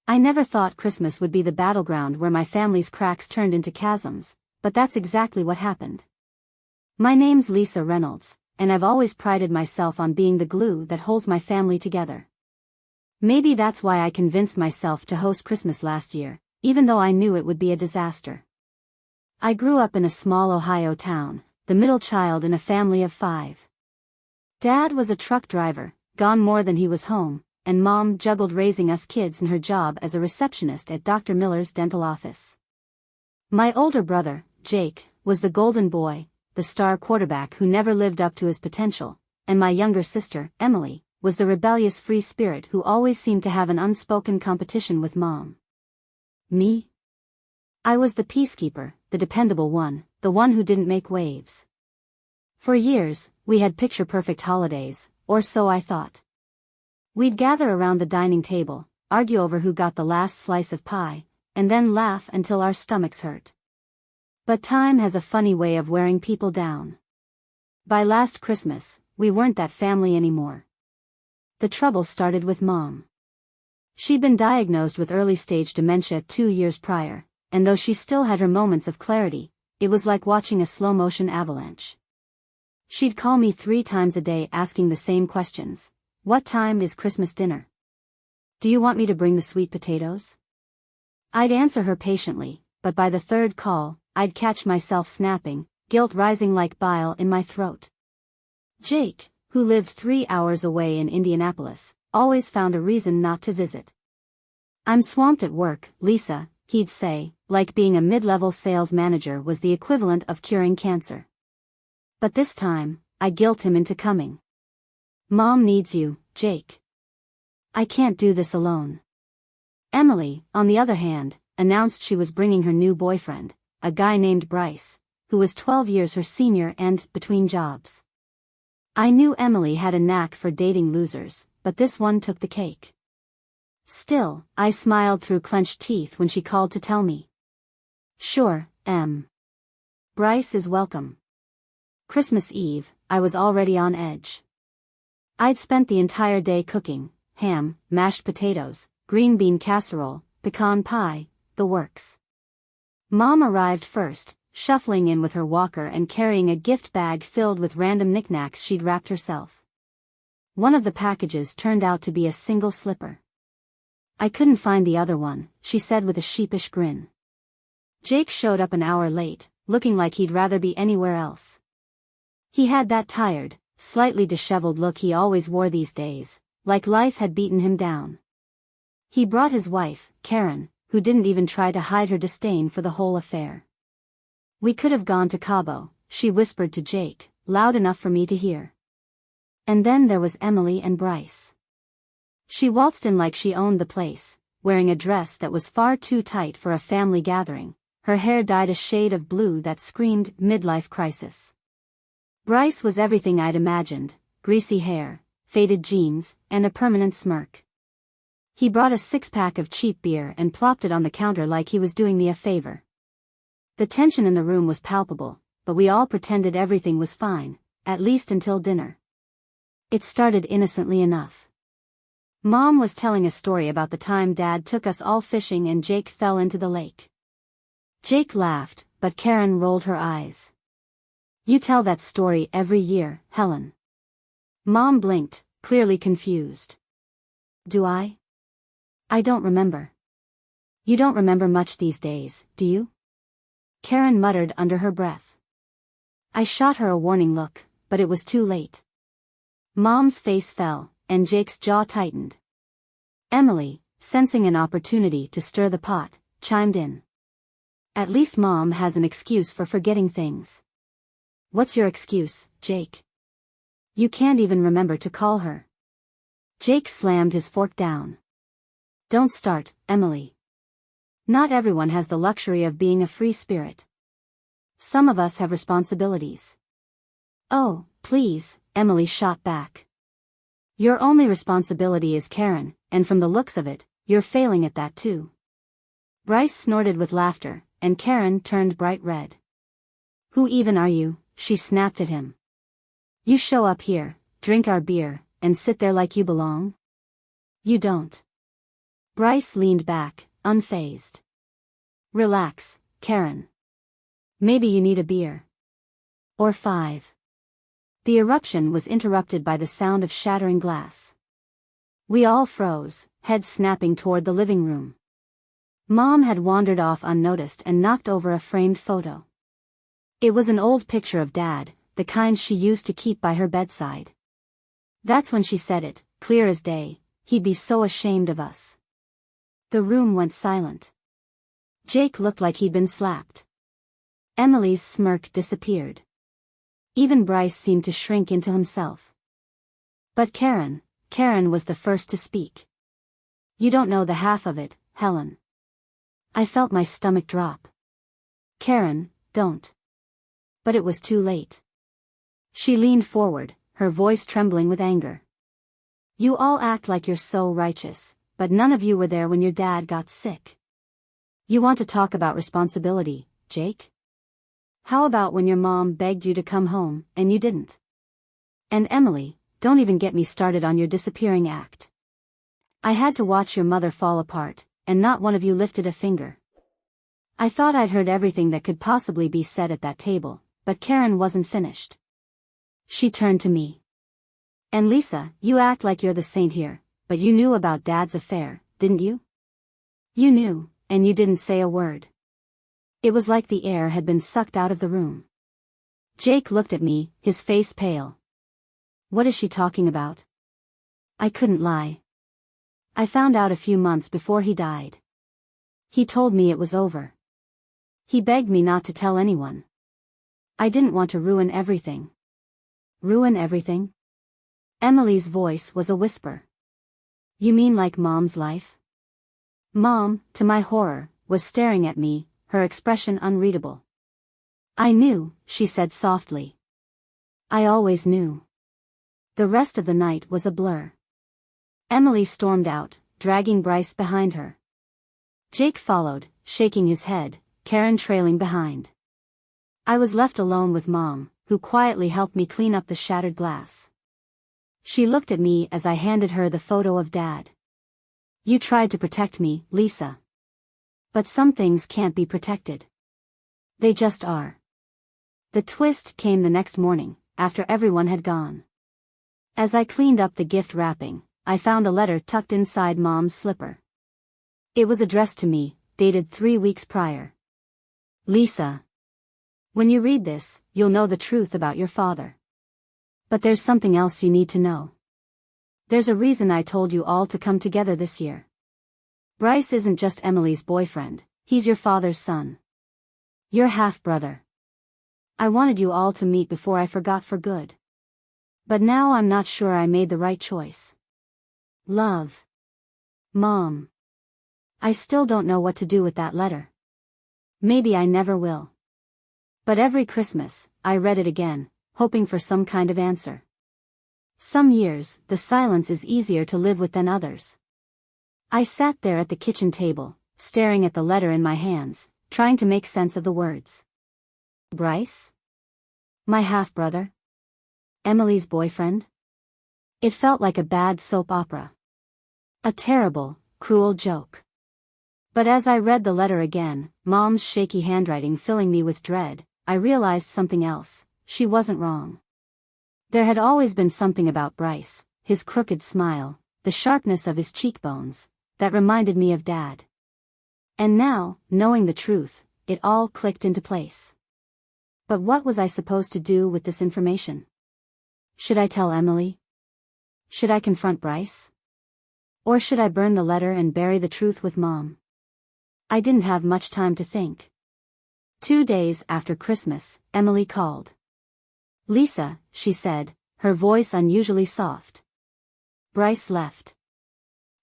I never thought Christmas would be the battleground where my family's cracks turned into chasms, but that's exactly what happened. My name's Lisa Reynolds, and I've always prided myself on being the glue that holds my family together. Maybe that's why I convinced myself to host Christmas last year, even though I knew it would be a disaster. I grew up in a small Ohio town, the middle child in a family of 5. Dad was a truck driver, gone more than he was home, and Mom juggled raising us kids and her job as a receptionist at Dr. Miller's dental office. My older brother, Jake, was the golden boy, the star quarterback who never lived up to his potential, and my younger sister, Emily, was the rebellious free spirit who always seemed to have an unspoken competition with Mom. Me? I was the peacekeeper, the dependable one, the one who didn't make waves. For years, we had picture-perfect holidays, or so I thought. We'd gather around the dining table, argue over who got the last slice of pie, and then laugh until our stomachs hurt. But time has a funny way of wearing people down. By last Christmas, we weren't that family anymore. The trouble started with Mom. She'd been diagnosed with early-stage dementia 2 years prior, and though she still had her moments of clarity, it was like watching a slow-motion avalanche. She'd call me 3 times a day asking the same questions. What time is Christmas dinner? Do you want me to bring the sweet potatoes? I'd answer her patiently, but by the 3rd call, I'd catch myself snapping, guilt rising like bile in my throat. Jake, who lived 3 hours away in Indianapolis, always found a reason not to visit. I'm swamped at work, Lisa, he'd say, like being a mid-level sales manager was the equivalent of curing cancer. But this time, I guilt him into coming. Mom needs you, Jake. I can't do this alone. Emily, on the other hand, announced she was bringing her new boyfriend, a guy named Bryce, who was 12 years her senior and between jobs. I knew Emily had a knack for dating losers, but this one took the cake. Still, I smiled through clenched teeth when she called to tell me. Sure, Bryce is welcome. Christmas Eve, I was already on edge. I'd spent the entire day cooking, ham, mashed potatoes, green bean casserole, pecan pie, the works. Mom arrived first, shuffling in with her walker and carrying a gift bag filled with random knickknacks she'd wrapped herself. One of the packages turned out to be a single slipper. I couldn't find the other one, she said with a sheepish grin. Jake showed up an hour late, looking like he'd rather be anywhere else. He had that tired, slightly disheveled look he always wore these days, like life had beaten him down. He brought his wife, Karen, who didn't even try to hide her disdain for the whole affair. We could have gone to Cabo, she whispered to Jake, loud enough for me to hear. And then there was Emily and Bryce. She waltzed in like she owned the place, wearing a dress that was far too tight for a family gathering, her hair dyed a shade of blue that screamed midlife crisis. Bryce was everything I'd imagined, greasy hair, faded jeans, and a permanent smirk. He brought a 6-pack of cheap beer and plopped it on the counter like he was doing me a favor. The tension in the room was palpable, but we all pretended everything was fine, at least until dinner. It started innocently enough. Mom was telling a story about the time Dad took us all fishing and Jake fell into the lake. Jake laughed, but Karen rolled her eyes. You tell that story every year, Helen. Mom blinked, clearly confused. Do I? I don't remember. You don't remember much these days, do you? Karen muttered under her breath. I shot her a warning look, but it was too late. Mom's face fell, and Jake's jaw tightened. Emily, sensing an opportunity to stir the pot, chimed in. At least Mom has an excuse for forgetting things. What's your excuse, Jake? You can't even remember to call her. Jake slammed his fork down. Don't start, Emily. Not everyone has the luxury of being a free spirit. Some of us have responsibilities. Oh, please, Emily shot back. Your only responsibility is Karen, and from the looks of it, you're failing at that too. Bryce snorted with laughter, and Karen turned bright red. Who even are you? She snapped at him. You show up here, drink our beer, and sit there like you belong? You don't. Bryce leaned back, unfazed. Relax, Karen. Maybe you need a beer. Or 5. The eruption was interrupted by the sound of shattering glass. We all froze, heads snapping toward the living room. Mom had wandered off unnoticed and knocked over a framed photo. It was an old picture of Dad, the kind she used to keep by her bedside. That's when she said it, clear as day, he'd be so ashamed of us. The room went silent. Jake looked like he'd been slapped. Emily's smirk disappeared. Even Bryce seemed to shrink into himself. But Karen was the first to speak. You don't know the half of it, Helen. I felt my stomach drop. Karen, don't. But it was too late. She leaned forward, her voice trembling with anger. You all act like you're so righteous, but none of you were there when your dad got sick. You want to talk about responsibility, Jake? How about when your mom begged you to come home, and you didn't? And Emily, don't even get me started on your disappearing act. I had to watch your mother fall apart, and not one of you lifted a finger. I thought I'd heard everything that could possibly be said at that table, but Karen wasn't finished. She turned to me. And Lisa, you act like you're the saint here, but you knew about Dad's affair, didn't you? You knew, and you didn't say a word. It was like the air had been sucked out of the room. Jake looked at me, his face pale. What is she talking about? I couldn't lie. I found out a few months before he died. He told me it was over. He begged me not to tell anyone. I didn't want to ruin everything. Ruin everything? Emily's voice was a whisper. You mean like Mom's life? Mom, to my horror, was staring at me, her expression unreadable. I knew, she said softly. I always knew. The rest of the night was a blur. Emily stormed out, dragging Bryce behind her. Jake followed, shaking his head, Karen trailing behind. I was left alone with Mom, who quietly helped me clean up the shattered glass. She looked at me as I handed her the photo of Dad. You tried to protect me, Lisa. But some things can't be protected. They just are. The twist came the next morning, after everyone had gone. As I cleaned up the gift wrapping, I found a letter tucked inside Mom's slipper. It was addressed to me, dated 3 weeks prior. Lisa. When you read this, you'll know the truth about your father. But there's something else you need to know. There's a reason I told you all to come together this year. Bryce isn't just Emily's boyfriend, he's your father's son. Your half-brother. I wanted you all to meet before I forgot for good. But now I'm not sure I made the right choice. Love. Mom. I still don't know what to do with that letter. Maybe I never will. But every Christmas, I read it again, hoping for some kind of answer. Some years, the silence is easier to live with than others. I sat there at the kitchen table, staring at the letter in my hands, trying to make sense of the words. Bryce? My half-brother? Emily's boyfriend? It felt like a bad soap opera. A terrible, cruel joke. But as I read the letter again, Mom's shaky handwriting filling me with dread, I realized something else. She wasn't wrong. There had always been something about Bryce, his crooked smile, the sharpness of his cheekbones, that reminded me of Dad. And now, knowing the truth, it all clicked into place. But what was I supposed to do with this information? Should I tell Emily? Should I confront Bryce? Or should I burn the letter and bury the truth with Mom? I didn't have much time to think. 2 days after Christmas, Emily called. Lisa, she said, her voice unusually soft. Bryce left.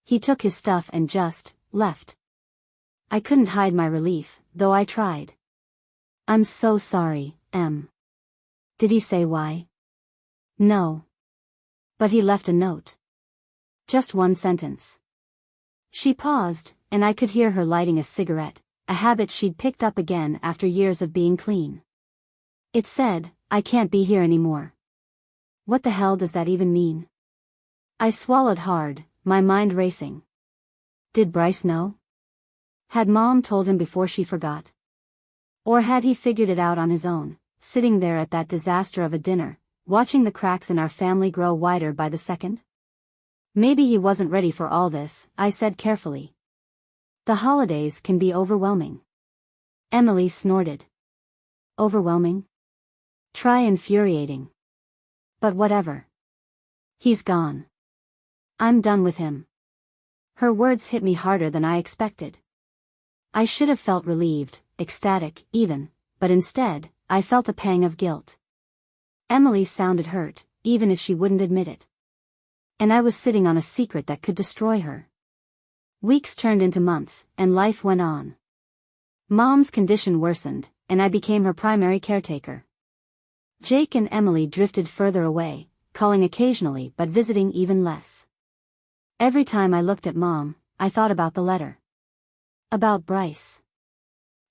He took his stuff and just left. I couldn't hide my relief, though I tried. I'm so sorry, Em. Did he say why? No. But he left a note. Just 1 sentence. She paused, and I could hear her lighting a cigarette, a habit she'd picked up again after years of being clean. It said, I can't be here anymore. What the hell does that even mean? I swallowed hard, my mind racing. Did Bryce know? Had Mom told him before she forgot? Or had he figured it out on his own, sitting there at that disaster of a dinner, watching the cracks in our family grow wider by the second? Maybe he wasn't ready for all this, I said carefully. The holidays can be overwhelming. Emily snorted. Overwhelming? Try infuriating. But whatever. He's gone. I'm done with him. Her words hit me harder than I expected. I should have felt relieved, ecstatic, even, but instead, I felt a pang of guilt. Emily sounded hurt, even if she wouldn't admit it. And I was sitting on a secret that could destroy her. Weeks turned into months, and life went on. Mom's condition worsened, and I became her primary caretaker. Jake and Emily drifted further away, calling occasionally but visiting even less. Every time I looked at Mom, I thought about the letter. About Bryce.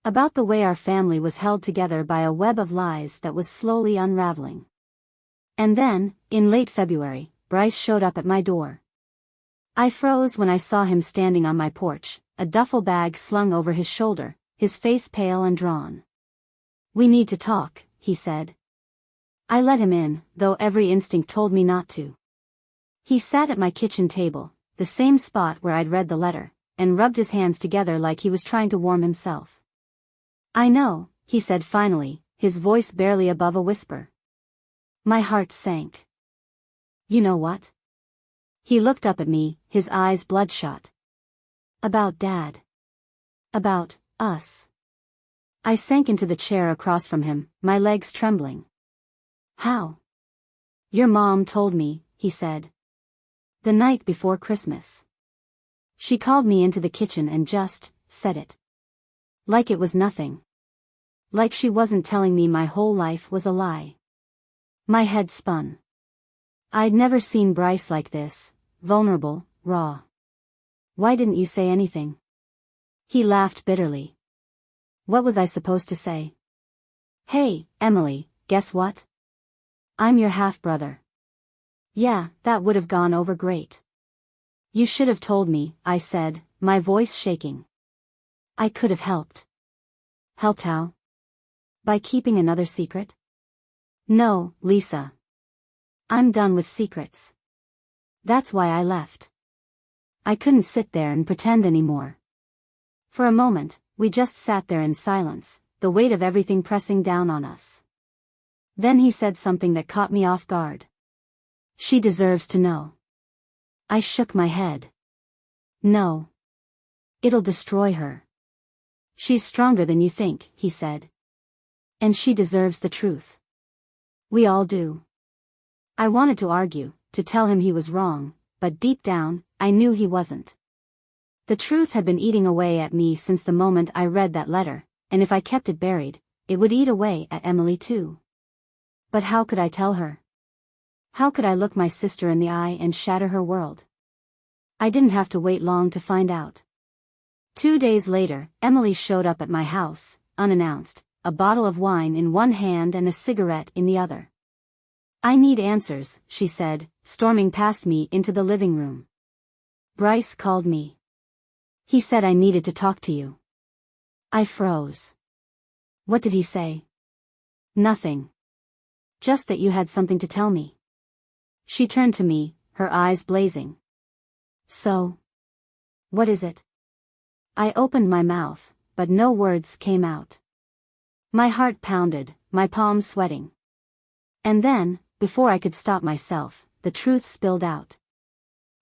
About the way our family was held together by a web of lies that was slowly unraveling. And then, in late February, Bryce showed up at my door. I froze when I saw him standing on my porch, a duffel bag slung over his shoulder, his face pale and drawn. "We need to talk," he said. I let him in, though every instinct told me not to. He sat at my kitchen table, the same spot where I'd read the letter, and rubbed his hands together like he was trying to warm himself. "I know," he said finally, his voice barely above a whisper. My heart sank. "You know what?" He looked up at me, his eyes bloodshot. "About Dad. About us." I sank into the chair across from him, my legs trembling. "How?" "Your mom told me," he said. "The night before Christmas. She called me into the kitchen and just said it. Like it was nothing. Like she wasn't telling me my whole life was a lie." My head spun. I'd never seen Bryce like this, vulnerable, raw. "Why didn't you say anything?" He laughed bitterly. "What was I supposed to say?" "Hey, Emily, guess what? I'm your half-brother." "Yeah, that would have gone over great." "You should have told me," I said, my voice shaking. "I could have helped." "Helped how? By keeping another secret?" "No, Lisa. I'm done with secrets. That's why I left. I couldn't sit there and pretend anymore." For a moment, we just sat there in silence, the weight of everything pressing down on us. Then he said something that caught me off guard. "She deserves to know." I shook my head. "No. It'll destroy her. She's stronger than you think," he said. "And she deserves the truth. We all do." I wanted to argue, to tell him he was wrong, but deep down, I knew he wasn't. The truth had been eating away at me since the moment I read that letter, and if I kept it buried, it would eat away at Emily too. But how could I tell her? How could I look my sister in the eye and shatter her world? I didn't have to wait long to find out. 2 days later, Emily showed up at my house, unannounced, a bottle of wine in one hand and a cigarette in the other. "I need answers," she said, storming past me into the living room. "Bryce called me. He said I needed to talk to you." I froze. "What did he say?" "Nothing. Just that you had something to tell me." She turned to me, her eyes blazing. "So? What is it?" I opened my mouth, but no words came out. My heart pounded, my palms sweating. And then, before I could stop myself, the truth spilled out.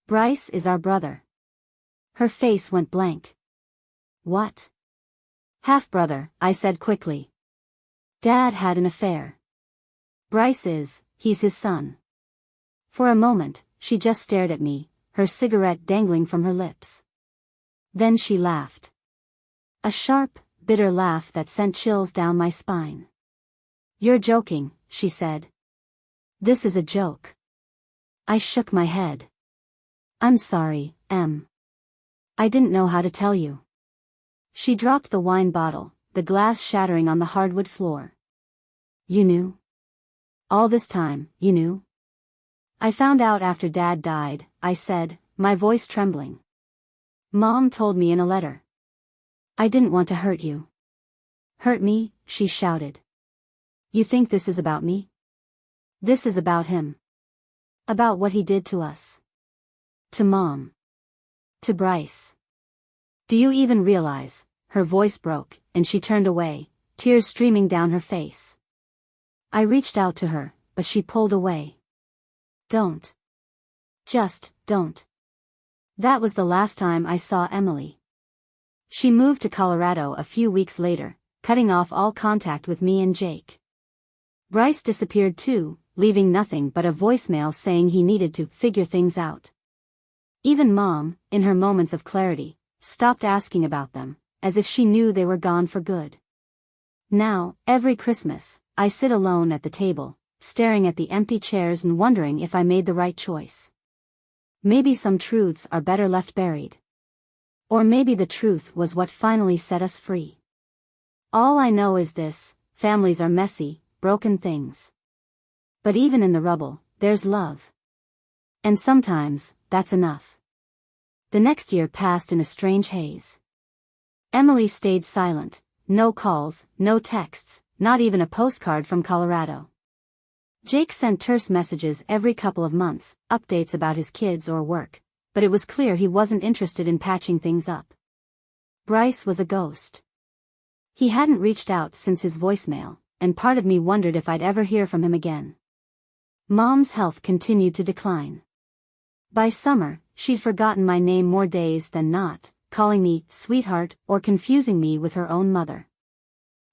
"Bryce is our brother." Her face went blank. "What?" "Half-brother," I said quickly. "Dad had an affair. Bryce he's his son." For a moment, she just stared at me, her cigarette dangling from her lips. Then she laughed. A sharp, bitter laugh that sent chills down my spine. "You're joking," she said. "This is a joke." I shook my head. "I'm sorry, Em. I didn't know how to tell you." She dropped the wine bottle, the glass shattering on the hardwood floor. "You knew? All this time, you knew?" "I found out after Dad died," I said, my voice trembling. Mom told me in a letter. I didn't want to hurt you. Hurt me, she shouted. You think this is about me? This is about him. About what he did to us. To Mom. To Bryce. Do you even realize? Her voice broke, and she turned away, tears streaming down her face. I reached out to her, but she pulled away. Don't. Just, don't. That was the last time I saw Emily. She moved to Colorado a few weeks later, cutting off all contact with me and Jake. Bryce disappeared too, leaving nothing but a voicemail saying he needed to figure things out. Even Mom, in her moments of clarity, stopped asking about them, as if she knew they were gone for good. Now, every Christmas, I sit alone at the table, staring at the empty chairs and wondering if I made the right choice. Maybe some truths are better left buried. Or maybe the truth was what finally set us free. All I know is this: families are messy, broken things. But even in the rubble, there's love. And sometimes, that's enough. The next year passed in a strange haze. Emily stayed silent, no calls, no texts, not even a postcard from Colorado. Jake sent terse messages every couple of months, updates about his kids or work, but it was clear he wasn't interested in patching things up. Bryce was a ghost. He hadn't reached out since his voicemail, and part of me wondered if I'd ever hear from him again. Mom's health continued to decline. By summer, she'd forgotten my name more days than not, calling me sweetheart or confusing me with her own mother.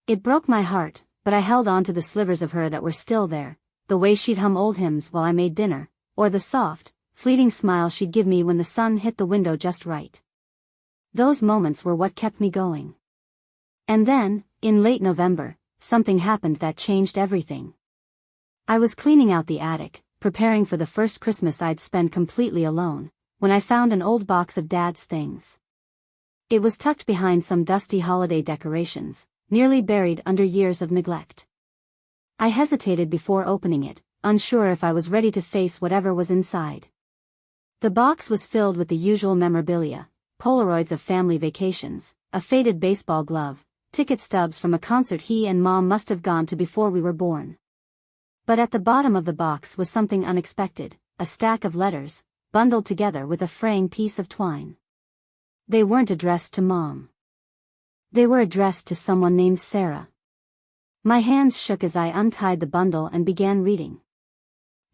It broke my heart, but I held on to the slivers of her that were still there, the way she'd hum old hymns while I made dinner, or the soft, fleeting smile she'd give me when the sun hit the window just right. Those moments were what kept me going. And then, in late November, something happened that changed everything. I was cleaning out the attic, preparing for the first Christmas I'd spend completely alone, when I found an old box of Dad's things. It was tucked behind some dusty holiday decorations, nearly buried under years of neglect. I hesitated before opening it, unsure if I was ready to face whatever was inside. The box was filled with the usual memorabilia: Polaroids of family vacations, a faded baseball glove, ticket stubs from a concert he and Mom must have gone to before we were born. But at the bottom of the box was something unexpected: a stack of letters, bundled together with a fraying piece of twine. They weren't addressed to Mom. They were addressed to someone named Sarah. My hands shook as I untied the bundle and began reading.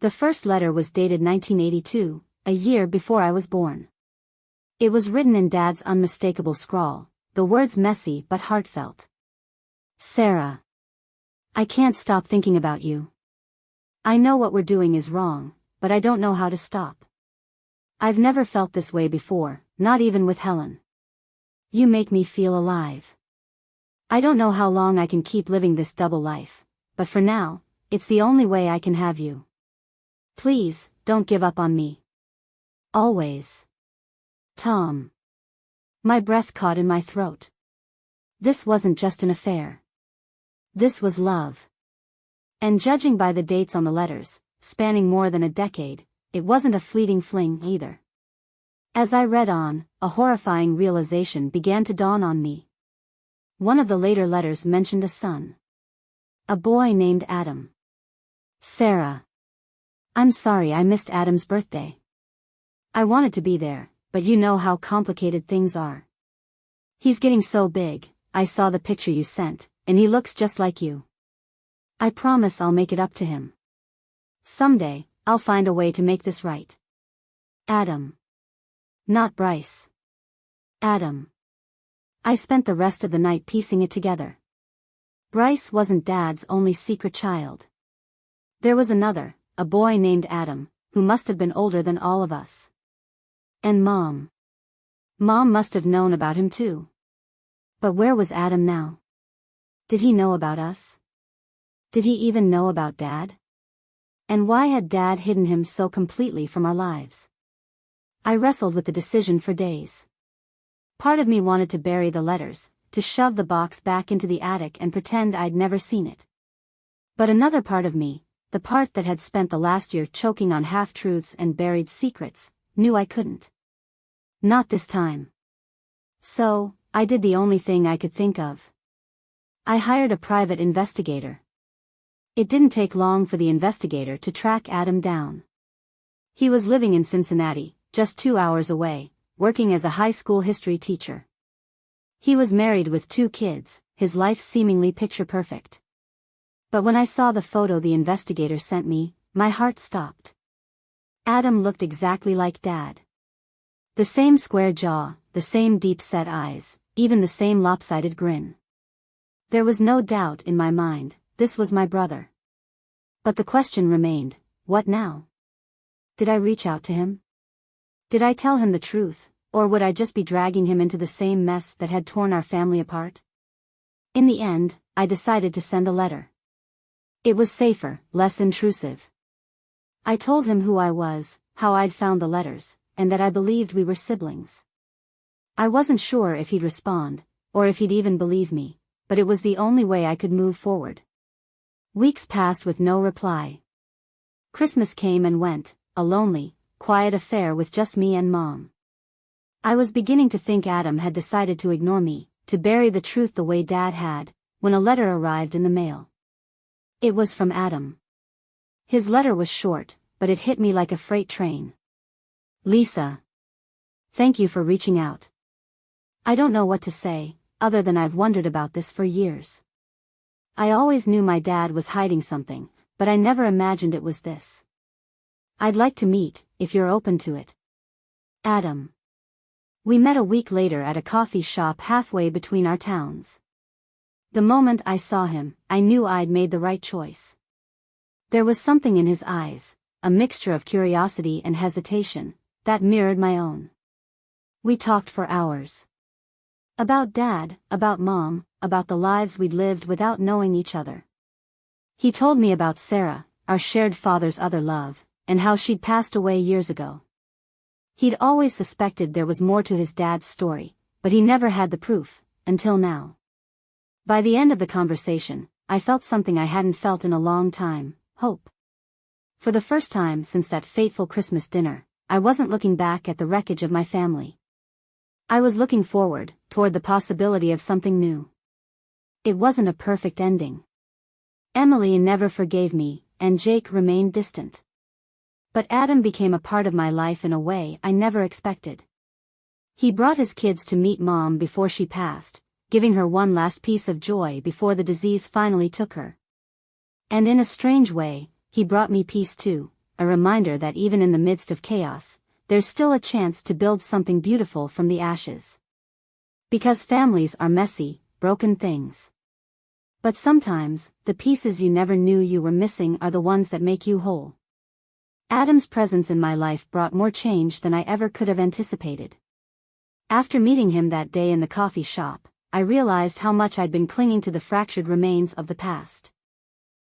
The first letter was dated 1982, a year before I was born. It was written in Dad's unmistakable scrawl, the words messy but heartfelt. Sarah. I can't stop thinking about you. I know what we're doing is wrong, but I don't know how to stop. I've never felt this way before, not even with Helen. You make me feel alive. I don't know how long I can keep living this double life, but for now, it's the only way I can have you. Please, don't give up on me. Always. Tom. My breath caught in my throat. This wasn't just an affair. This was love. And judging by the dates on the letters, spanning more than a decade, it wasn't a fleeting fling either. As I read on, a horrifying realization began to dawn on me. One of the later letters mentioned a son. A boy named Adam. Sarah. I'm sorry I missed Adam's birthday. I wanted to be there, but you know how complicated things are. He's getting so big. I saw the picture you sent, and he looks just like you. I promise I'll make it up to him. Someday, I'll find a way to make this right. Adam. Not Bryce. Adam. I spent the rest of the night piecing it together. Bryce wasn't Dad's only secret child. There was another, a boy named Adam, who must have been older than all of us. And Mom. Mom must have known about him too. But where was Adam now? Did he know about us? Did he even know about Dad? And why had Dad hidden him so completely from our lives? I wrestled with the decision for days. Part of me wanted to bury the letters, to shove the box back into the attic and pretend I'd never seen it. But another part of me, the part that had spent the last year choking on half-truths and buried secrets, knew I couldn't. Not this time. So, I did the only thing I could think of. I hired a private investigator. It didn't take long for the investigator to track Adam down. He was living in Cincinnati, just 2 hours away, working as a high school history teacher. He was married with 2 kids, his life seemingly picture-perfect. But when I saw the photo the investigator sent me, my heart stopped. Adam looked exactly like Dad. The same square jaw, the same deep-set eyes, even the same lopsided grin. There was no doubt in my mind, this was my brother. But the question remained, what now? Did I reach out to him? Did I tell him the truth, or would I just be dragging him into the same mess that had torn our family apart? In the end, I decided to send a letter. It was safer, less intrusive. I told him who I was, how I'd found the letters, and that I believed we were siblings. I wasn't sure if he'd respond, or if he'd even believe me, but it was the only way I could move forward. Weeks passed with no reply. Christmas came and went, a lonely, quiet affair with just me and Mom. I was beginning to think Adam had decided to ignore me, to bury the truth the way Dad had, when a letter arrived in the mail. It was from Adam. His letter was short, but it hit me like a freight train. Lisa. Thank you for reaching out. I don't know what to say, other than I've wondered about this for years. I always knew my dad was hiding something, but I never imagined it was this. I'd like to meet, if you're open to it. Adam. We met a week later at a coffee shop halfway between our towns. The moment I saw him, I knew I'd made the right choice. There was something in his eyes, a mixture of curiosity and hesitation, that mirrored my own. We talked for hours. About Dad, about Mom, about the lives we'd lived without knowing each other. He told me about Sarah, our shared father's other love, and how she'd passed away years ago. He'd always suspected there was more to his dad's story, but he never had the proof, until now. By the end of the conversation, I felt something I hadn't felt in a long time, hope. For the first time since that fateful Christmas dinner, I wasn't looking back at the wreckage of my family. I was looking forward, toward the possibility of something new. It wasn't a perfect ending. Emily never forgave me, and Jake remained distant. But Adam became a part of my life in a way I never expected. He brought his kids to meet Mom before she passed, giving her one last piece of joy before the disease finally took her. And in a strange way, he brought me peace too, a reminder that even in the midst of chaos, there's still a chance to build something beautiful from the ashes. Because families are messy, broken things. But sometimes, the pieces you never knew you were missing are the ones that make you whole. Adam's presence in my life brought more change than I ever could have anticipated. After meeting him that day in the coffee shop, I realized how much I'd been clinging to the fractured remains of the past.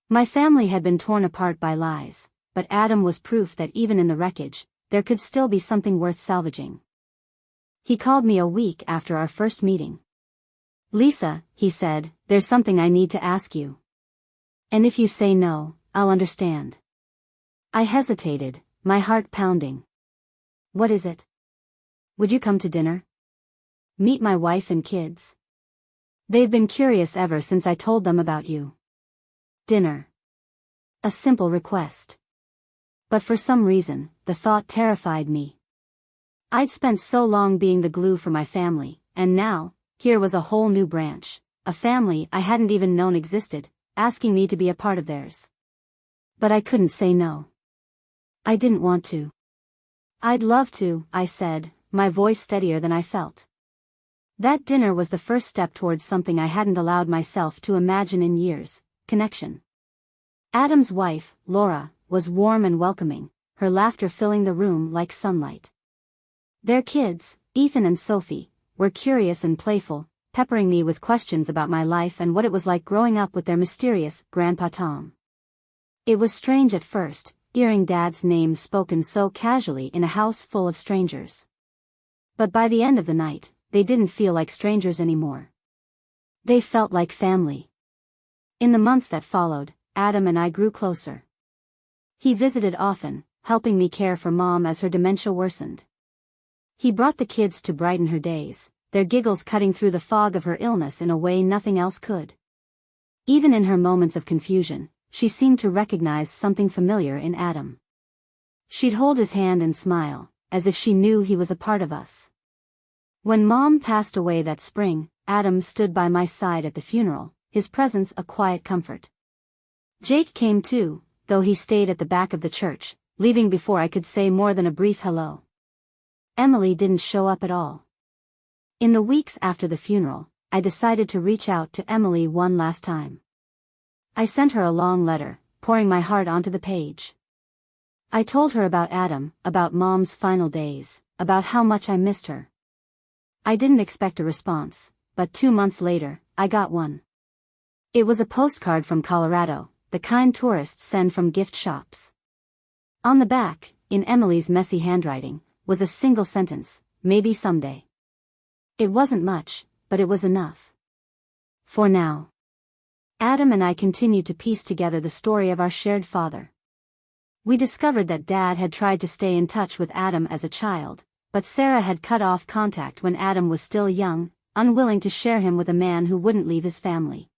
My family had been torn apart by lies, but Adam was proof that even in the wreckage, there could still be something worth salvaging. He called me a week after our first meeting. Lisa, he said, there's something I need to ask you. And if you say no, I'll understand. I hesitated, my heart pounding. What is it? Would you come to dinner? Meet my wife and kids. They've been curious ever since I told them about you. Dinner. A simple request. But for some reason, the thought terrified me. I'd spent so long being the glue for my family, and now, here was a whole new branch, a family I hadn't even known existed, asking me to be a part of theirs. But I couldn't say no. I didn't want to. I'd love to, I said, my voice steadier than I felt. That dinner was the first step towards something I hadn't allowed myself to imagine in years, connection. Adam's wife, Laura, was warm and welcoming, her laughter filling the room like sunlight. Their kids, Ethan and Sophie, were curious and playful, peppering me with questions about my life and what it was like growing up with their mysterious Grandpa Tom. It was strange at first, hearing Dad's name spoken so casually in a house full of strangers. But by the end of the night, they didn't feel like strangers anymore. They felt like family. In the months that followed, Adam and I grew closer. He visited often, helping me care for Mom as her dementia worsened. He brought the kids to brighten her days, their giggles cutting through the fog of her illness in a way nothing else could. Even in her moments of confusion, she seemed to recognize something familiar in Adam. She'd hold his hand and smile, as if she knew he was a part of us. When Mom passed away that spring, Adam stood by my side at the funeral, his presence a quiet comfort. Jake came too, though he stayed at the back of the church, leaving before I could say more than a brief hello. Emily didn't show up at all. In the weeks after the funeral, I decided to reach out to Emily one last time. I sent her a long letter, pouring my heart onto the page. I told her about Adam, about Mom's final days, about how much I missed her. I didn't expect a response, but 2 months later, I got one. It was a postcard from Colorado, the kind tourists send from gift shops. On the back, in Emily's messy handwriting, was a single sentence, "Maybe someday." It wasn't much, but it was enough. For now. Adam and I continued to piece together the story of our shared father. We discovered that Dad had tried to stay in touch with Adam as a child, but Sarah had cut off contact when Adam was still young, unwilling to share him with a man who wouldn't leave his family.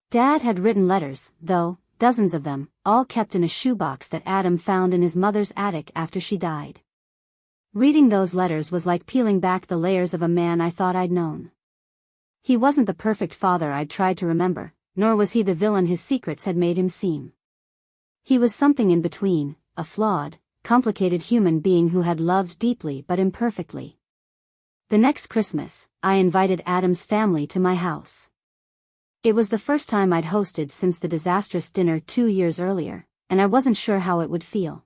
Dad had written letters, though, dozens of them, all kept in a shoebox that Adam found in his mother's attic after she died. Reading those letters was like peeling back the layers of a man I thought I'd known. He wasn't the perfect father I'd tried to remember, nor was he the villain his secrets had made him seem. He was something in between, a flawed, complicated human being who had loved deeply but imperfectly. The next Christmas, I invited Adam's family to my house. It was the first time I'd hosted since the disastrous dinner 2 years earlier, and I wasn't sure how it would feel.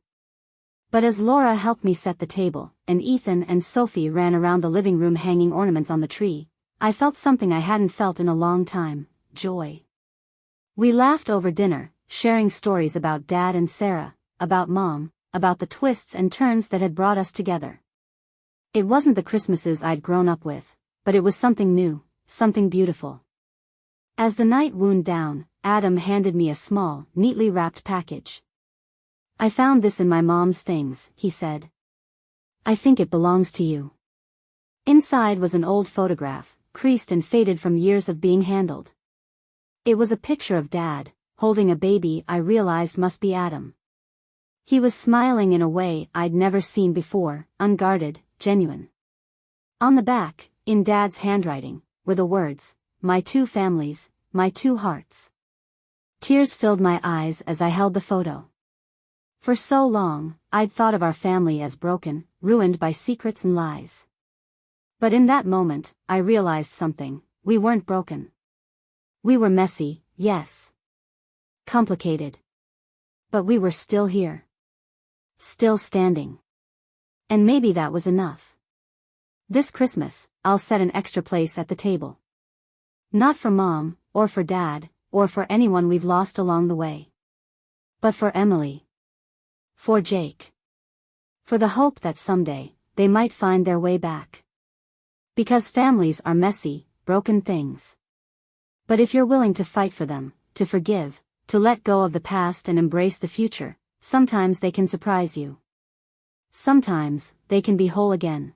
But as Laura helped me set the table, and Ethan and Sophie ran around the living room hanging ornaments on the tree, I felt something I hadn't felt in a long time: joy. We laughed over dinner, sharing stories about Dad and Sarah, about Mom, about the twists and turns that had brought us together. It wasn't the Christmases I'd grown up with, but it was something new, something beautiful. As the night wound down, Adam handed me a small, neatly wrapped package. "I found this in my mom's things," he said. "I think it belongs to you." Inside was an old photograph, creased and faded from years of being handled. It was a picture of Dad, holding a baby I realized must be Adam. He was smiling in a way I'd never seen before, unguarded, genuine. On the back, in Dad's handwriting, were the words, "My 2 families, my 2 hearts." Tears filled my eyes as I held the photo. For so long, I'd thought of our family as broken, ruined by secrets and lies. But in that moment, I realized something: we weren't broken. We were messy, yes. Complicated. But we were still here. Still standing. And maybe that was enough. This Christmas, I'll set an extra place at the table. Not for Mom, or for Dad, or for anyone we've lost along the way. But for Emily. For Jake. For the hope that someday, they might find their way back. Because families are messy, broken things. But if you're willing to fight for them, to forgive, to let go of the past and embrace the future, sometimes they can surprise you. Sometimes, they can be whole again.